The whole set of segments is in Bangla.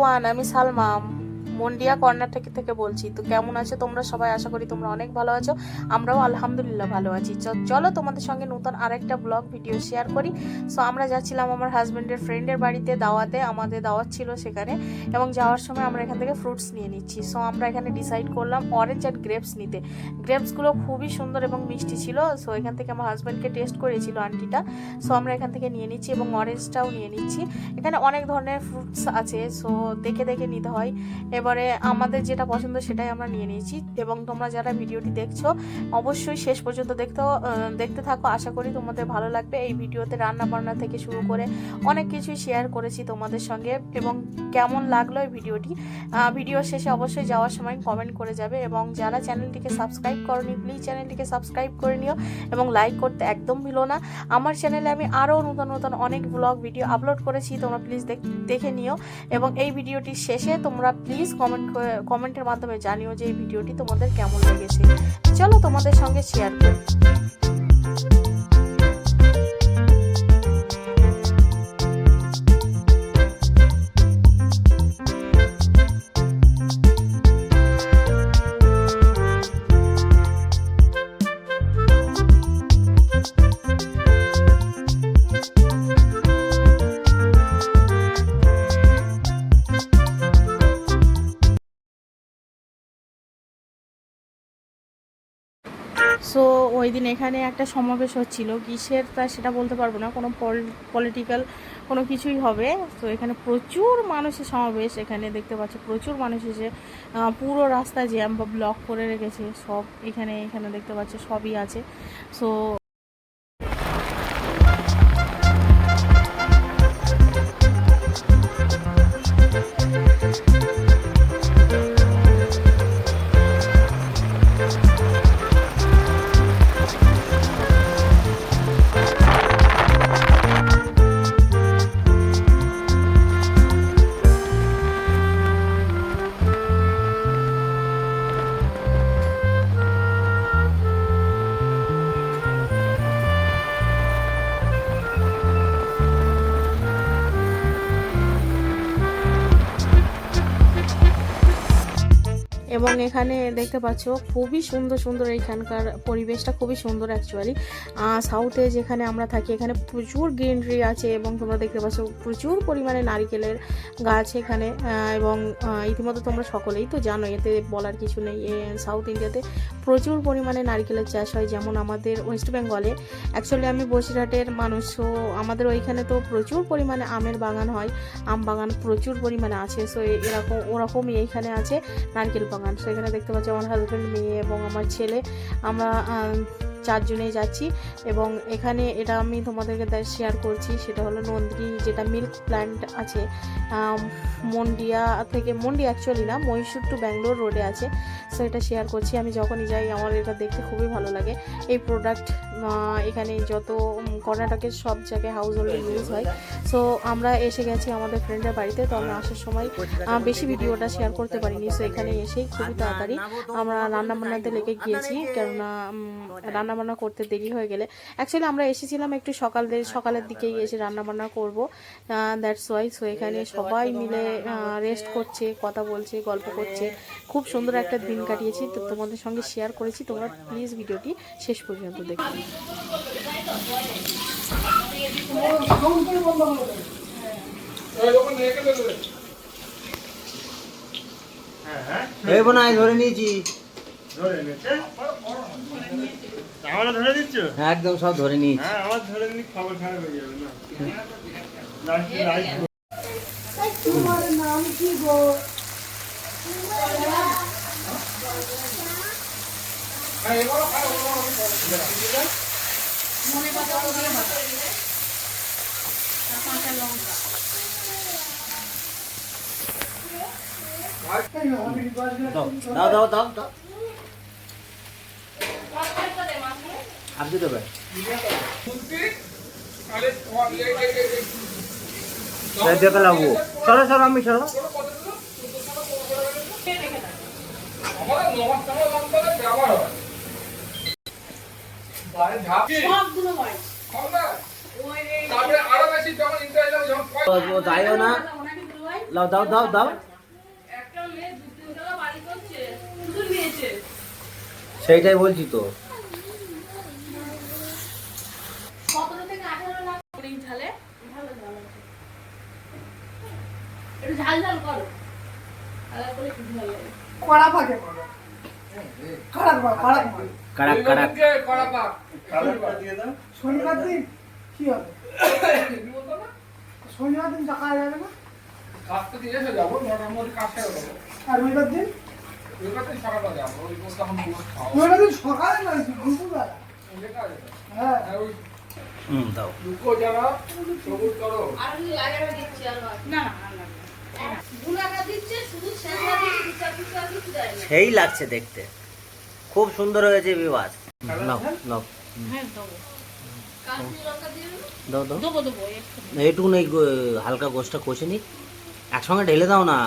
এভরিওয়ান, আমি সালমা মন্ডিয়া কর্ণাটক থেকে বলছি। তো কেমন আছো তোমরা সবাই? আশা করি তোমরা অনেক ভালো আছো। আমরাও আলহামদুলিল্লাহ ভালো আছি। চলো তোমাদের সঙ্গে নতুন আরেকটা ব্লগ ভিডিও শেয়ার করি। সো আমরা যাচ্ছিলাম আমার হাজব্যান্ডের ফ্রেন্ডের বাড়িতে দাওয়াতে, আমাদের দাওয়াত ছিল সেখানে, এবং যাওয়ার সময় আমরা এখান থেকে ফ্রুটস নিয়ে নিচ্ছি। সো আমরা এখানে ডিসাইড করলাম অরেঞ্জ অ্যান্ড গ্রেপস নিতে। গ্রেপসগুলো খুবই সুন্দর এবং মিষ্টি ছিল। সো এখান থেকে আমার হাজব্যান্ডকে টেস্ট করেছিল আন্টিটা। সো আমরা এখান থেকে নিয়ে নিচ্ছি এবং অরেঞ্জটাও নিয়ে নিচ্ছি। এখানে অনেক ধরনের ফ্রুটস আছে, সো দেখে দেখে নিতে হয়। এবারে আমাদের যেটা পছন্দ সেটাই আমরা নিয়ে নিয়েছি। এবং তোমরা যারা ভিডিওটি দেখছো অবশ্যই শেষ পর্যন্ত দেখতে থাকো। আশা করি তোমাদের ভালো লাগবে। এই ভিডিওতে রান্না বান্না থেকে শুরু করে অনেক কিছুই শেয়ার করেছি তোমাদের সঙ্গে। এবং কেমন লাগলো এই ভিডিওটি, ভিডিও শেষে অবশ্যই যাওয়ার সময় কমেন্ট করে যাবে। এবং যারা চ্যানেলটিকে সাবস্ক্রাইব করোনি প্লিজ চ্যানেলটিকে সাবস্ক্রাইব করে নিও এবং লাইক করতে একদম ভুলো না। আমার চ্যানেলে আমি আরও নতুন নতুন অনেক ব্লগ ভিডিও আপলোড করেছি, তোমরা প্লিজ দেখে নিও। এবং এই ভিডিওটির শেষে তোমরা প্লিজ কমেন্টের মাধ্যমে জানিও যে এই ভিডিওটি তোমাদের কেমন লেগেছে। চলো তোমাদের সঙ্গে শেয়ার করি। সো ওই দিন এখানে একটা সমাবেশ হচ্ছিল, কিসের তা সেটা বলতে পারবো না, কোনো পলিটিক্যাল কোনো কিছুই হবে। তো এখানে প্রচুর মানুষের সমাবেশ, এখানে দেখতে পাচ্ছি প্রচুর মানুষ এসে পুরো রাস্তা জ্যাম বা ব্লক করে রেখেছে সব। এখানে দেখতে পাচ্ছি সবই আছে। সো এবং এখানে দেখতে পাচ্ছ খুবই সুন্দর এইখানকার পরিবেশটা খুবই সুন্দর অ্যাকচুয়ালি। সাউথে যেখানে আমরা থাকি এখানে প্রচুর গ্রিনারি আছে এবং তোমরা দেখতে পাচ্ছ প্রচুর পরিমাণে নারিকেলের গাছ এখানে। এবং ইতিমধ্যে তোমরা সকলেই তো জানো, এতে বলার কিছু নেই। সাউথ ইন্ডিয়াতে প্রচুর পরিমাণে নারিকেলের চাষ হয়, যেমন আমাদের ওয়েস্ট বেঙ্গলে। অ্যাকচুয়ালি আমি বসিরহাটের মানুষ, সো আমাদের ওইখানে তো প্রচুর পরিমাণে আমের বাগান হয়, আম বাগান প্রচুর পরিমাণে আছে। সো ওরকমই এইখানে আছে নারকেল বাগান। সো এখানে দেখতে পাচ্ছি আমার হাজব্যান্ড, মেয়ে এবং আমার ছেলে, আমরা চারজনেই যাচ্ছি। এবং এখানে এটা আমি তোমাদেরকে শেয়ার করছি, সেটা হলো নন্দিনী, যেটা মিল্ক প্ল্যান্ট আছে মন্ডিয়া অ্যাকচুয়ালি না, মহীশূর টু ব্যাঙ্গালোর রোডে আছে। সো এটা শেয়ার করছি। আমি যখনই যাই আমার এটা দেখতে খুবই ভালো লাগে। এই প্রোডাক্ট এখানে যত কর্ণাটকের সব জায়গায় হাউস হোল্ডে ইউজ হয়। সো আমরা এসে গেছি আমাদের ফ্রেন্ডের বাড়িতে। তো আমরা আসার সময় বেশি ভিডিওটা শেয়ার করতে পারিনি। সো এখানে এসেই খুবই তাড়াতাড়ি আমরা রান্নাবান্নাতে লেগে গিয়েছি, কেননা রান্নাবান্না করতে দেরি হয়ে গেলে, অ্যাকচুয়ালি আমরা এসেছিলাম একটু সকালের দিকেই এসে রান্নাবান্না করবো, দ্যাটস ওয়াই। সো এখানে সবাই মিলে রেস্ট করছে, কথা বলছে, গল্প করছে, খুব সুন্দর একটা দিন কাটিয়েছি। তো তোমাদের সঙ্গে শেয়ার করেছি, তোমরা প্লিজ ভিডিওটি শেষ পর্যন্ত দেখো। ধরে নিয়েছি, একদম সব ধরে নিয়েছি। তোমার নাম কি গো? মনে কথা দাও দাও দাও দাও, আপনি দেবে দেখে লাগবো। চলো চলো, আমি চলো। যাইও না, লাও দাও দাও দাও সেইটাই বলছি তো। কড়া পাকে করো। কড়াক পাক, কড়াক পাক। কাড়াক কাড়াক। শনিবার দিন কি হবে? শনিবার দিন সকালে যাবে না? আর রবিবার দিন? রবিবার দিন সকালে নয়, দুপুরবেলা। হ্যাঁ। দাও। সেই লাগছে দেখতে, খুব সুন্দর হয়েছে বিবাস। নাও নাও দাও দাও, এইটুকু নেই, হালকা গোষ্ঠটা কষে নি, একসঙ্গে ঢেলে দাও না।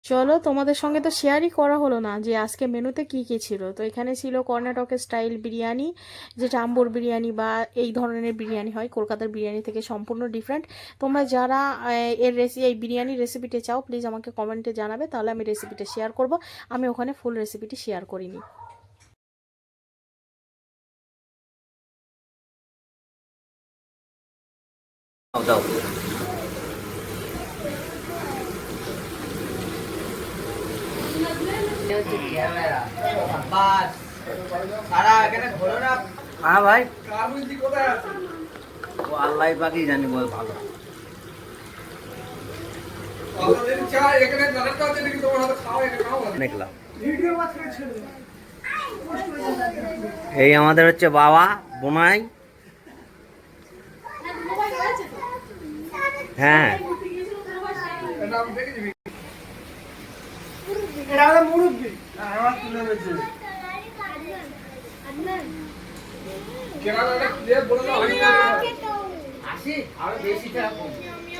চলো, তোমাদের সঙ্গে তো শেয়ারই করা হলো না যে আজকে মেনুতে কি কি ছিল। তো এখানে ছিল কর্ণাটকের স্টাইল বিরিয়ানি, যেটা আম্বুর বিরিয়ানি বা এই ধরনের বিরিয়ানি হয়, কলকাতার বিরিয়ানি থেকে সম্পূর্ণ ডিফারেন্ট। তোমরা যারা এই বিরিয়ানির রেসিপিটা চাও, প্লিজ আমাকে কমেন্টে জানাবে, তাহলে আমি রেসিপিটা শেয়ার করব। আমি ওখানে ফুল রেসিপিটি শেয়ার করিনি। দাও দাও। হ্যাঁ ভাই, ও আল্লাহ পাকি জানি, বল ভালো। দেখলাম ভিডিও মাত্র ছিল। এই আমাদের হচ্ছে বাবা বোনাই। হ্যাঁ, এটা আমাদের মুরব্বী।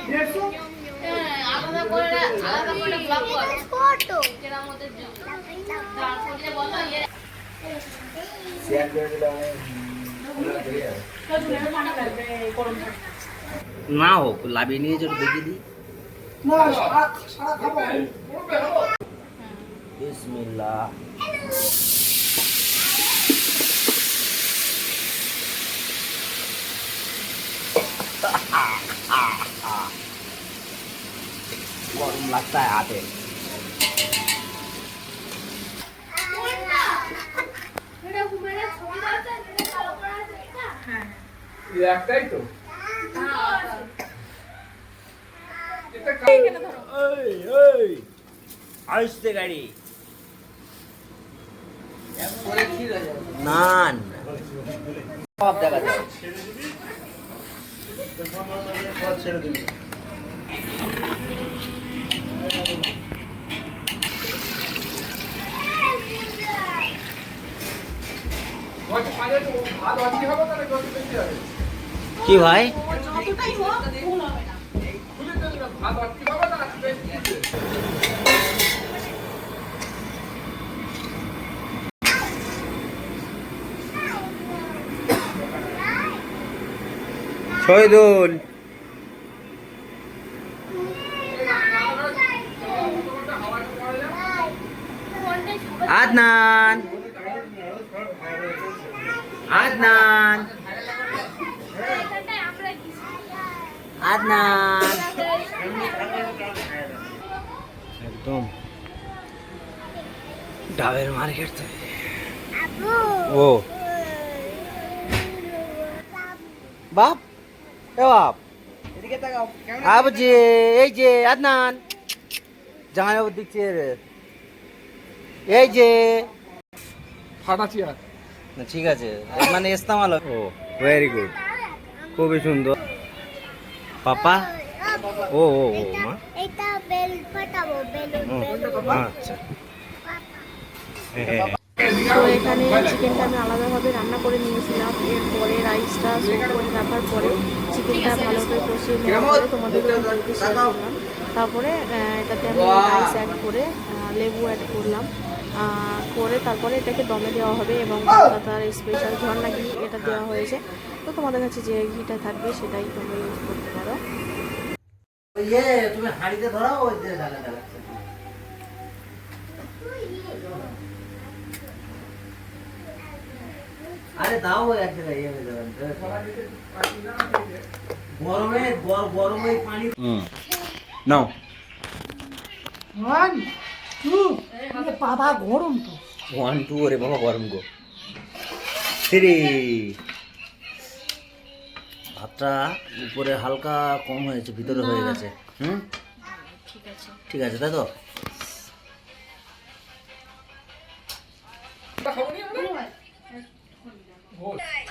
দেড়শো? না হোক, লাভিয়ে নিয়ে চলো, দেখিয়ে দিই। না, সারা খাবো। বিসমিল্লাহ। गरम लगता है हाथे। একটাই তো আসছে গাড়ি, নান সব দেখা যায়। কি ভাই, শহীদুল আদনান আদনান আদনান একদম ডাবের মার্কেট তো। ও বাপ, এ বাপ, আবজি, এই যে আদনান জামাইবাবু দিচ্ছে, এই যে ফাটা চেয়ার। না ঠিক আছে, মানে ইস্তেমাল। ও ভেরি গুড, খুবই সুন্দর। পাপা, ও ও ও মা, এটা বেল ফাটাবো, বেলুন। আচ্ছা। তো এখানে চিকেনটা আমি আলাদাভাবে রান্না করে নিয়েছিলাম। এরপরে রাইসটা সোক করে রাখার পরে চিকেনটা ভালো করে কষিয়ে নেওয়ার পরে তোমাদের শেয়ার করলাম। তারপরে এটাতে আমি রাইস অ্যাড করে লেবু অ্যাড করলাম, করে তারপরে এটাকে দমে দেওয়া হবে এবং কলকাতার স্পেশাল ঝর্ণা ঘি এটা দেওয়া হয়েছে। তো তোমাদের কাছে যে ঘিটা থাকবে সেটাই তোমরা ইউজ করতে পারো। তুমি হাঁড়িতে ধরাও ওই যে ঢাকা ঢাকাচ্ছে। আরে দাও ওই একটা ইয়ে হয়ে যাবে গরমে গরমে পানি। নাও 1 2 বাবা গরম তো 1 2 ওরে বাবা গরম গো 3। ভাতটা উপরে হালকা কম হয়েছে, ভিতরে হয়ে গেছে। ঠিক আছে তাই তো।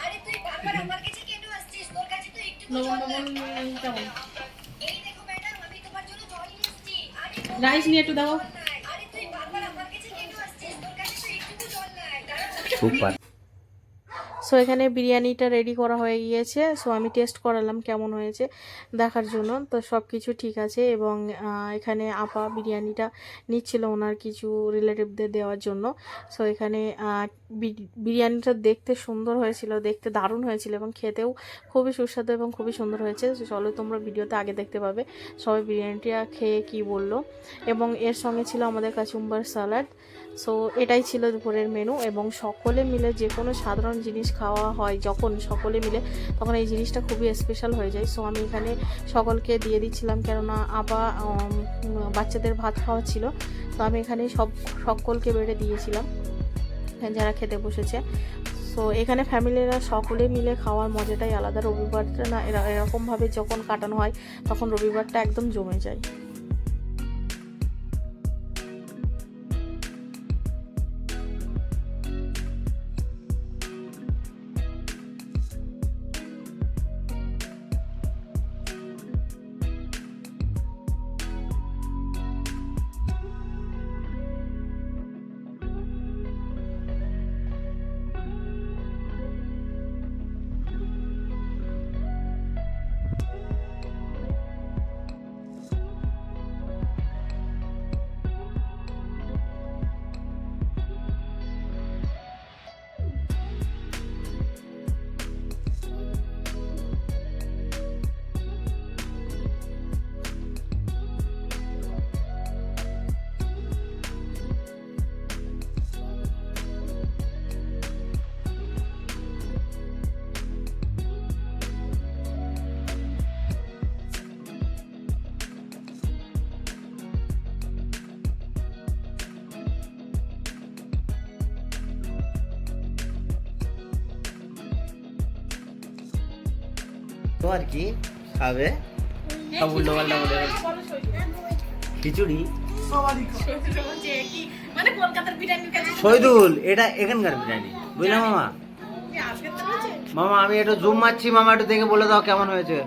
আরে তুই বারবার আমার কাছে কেন আসছিস? তোর কাছে তো একটু জল নাই। এই দেখো ম্যাডাম, আমি তোমার জন্য জল নিয়ে এসেছি। আরে রাইস নিয়ে একটু দাও। আরে তুই বারবার আমার কাছে কেন আসছিস? তোর কাছে তো একটু জল নাই। সুপার। সো এখানে বিরিয়ানিটা রেডি করা হয়ে গিয়েছে। সো আমি টেস্ট করালাম কেমন হয়েছে দেখার জন্য। তো সব কিছু ঠিক আছে এবং এখানে আপা বিরিয়ানিটা নিচ্ছিল ওনার কিছু রিলেটিভদের দেওয়ার জন্য। সো এখানে বিরিয়ানিটা দেখতে সুন্দর হয়েছিল, দেখতে দারুণ হয়েছিল এবং খেতেও খুবই সুস্বাদু এবং খুবই সুন্দর হয়েছে। চলো তোমরা ভিডিওতে আগে দেখতে পাবে সবাই বিরিয়ানিটা খেয়ে কি বললো। এবং এর সঙ্গে ছিল আমাদের কাচুম্বার স্যালাড। সো এটাই ছিল দুপুরের মেনু এবং সকলে মিলে যে কোনো সাধারণ জিনিস খাওয়া হয় যখন সকলে মিলে, তখন এই জিনিসটা খুবই স্পেশাল হয়ে যায়। সো আমি এখানে সকলকে দিয়ে দিচ্ছিলাম, কেননা আপা বাচ্চাদের ভাত খাওয়া ছিল। তো আমি এখানে সকলকে বেড়ে দিয়েছিলাম যারা খেতে বসেছে। সো এখানে ফ্যামিলিরা সকলে মিলে খাওয়ার মজাটাই আলাদা। রবিবারটা না এরকমভাবে যখন কাটানো হয় তখন রবিবারটা একদম জমে যায়। তো আর কি খাবে সব উল্টো পাল্টা বলে খিচুড়ি। শহীদুল এটা এখানকার বিরিয়ানি বুঝলাম মামা। মামা আমি একটু জুম মারছি, মামা একটু দেখে বলে দাও কেমন হয়েছে।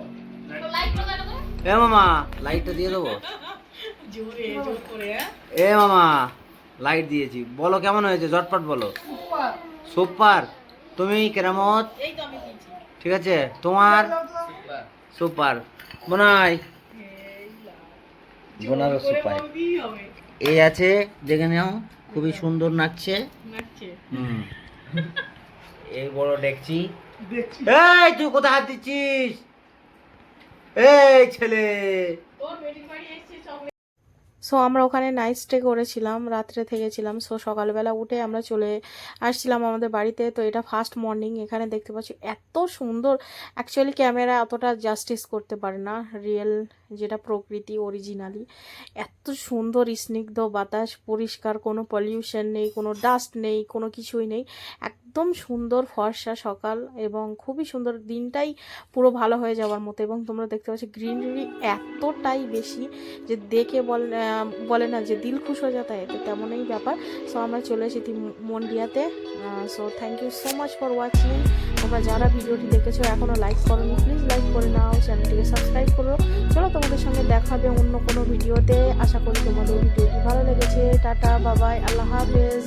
এ মামা লাইটটা দিয়ে দেবো। এ মামা লাইট দিয়েছি, বলো কেমন হয়েছে, ঝটপট বলো। সুপার। তুমি কেরামত? ঠিক আছে তোমার? সুপার। বোনাই বোনারও সুপার। এই আছে দেখে নাও, খুবই সুন্দর নাচছে। এই বড় দেখছি। এই তুই কোথায় হাত দিচ্ছিস? এই ছেলে। সো আমরা ওখানে নাইট স্টে করেছিলাম, রাত্রে থেকেছিলাম। সো সকালবেলা উঠে আমরা চলে আসছিলাম আমাদের বাড়িতে। তো এটা ফার্স্ট মর্নিং। এখানে দেখতে পাচ্ছি এত সুন্দর, অ্যাকচুয়ালি ক্যামেরা অতটা জাস্টিস করতে পারে না রিয়েল যেটা প্রকৃতি অরিজিনালি। এত সুন্দর স্নিগ্ধ বাতাস, পরিষ্কার, কোনো পলিউশন নেই, কোনো ডাস্ট নেই, কোনো কিছুই নেই। একদম সুন্দর ফর্সা সকাল এবং খুবই সুন্দর, দিনটাই পুরো ভালো হয়ে যাওয়ার মতো। এবং তোমরা দেখতে পাচ্ছ গ্রিনারি এতটাই বেশি যে দেখে বলে না যে দিল খুশ হয়ে যেতে, তো তেমনই ব্যাপার। সো আমরা চলে এসেছি মন্ডিয়াতে। So thank you so much for watching. তোমরা যারা ভিডিওটি দেখেছো এখনও লাইক করোনি, প্লিজ লাইক করে নাও, চ্যানেলটিকে সাবস্ক্রাইব করো। চলো তোমাদের সঙ্গে দেখা হবে অন্য কোনো ভিডিওতে। আশা করি তোমাদের ভিডিওটি ভালো লেগেছে। টাটা বাবাই, আল্লাহ হাফেজ।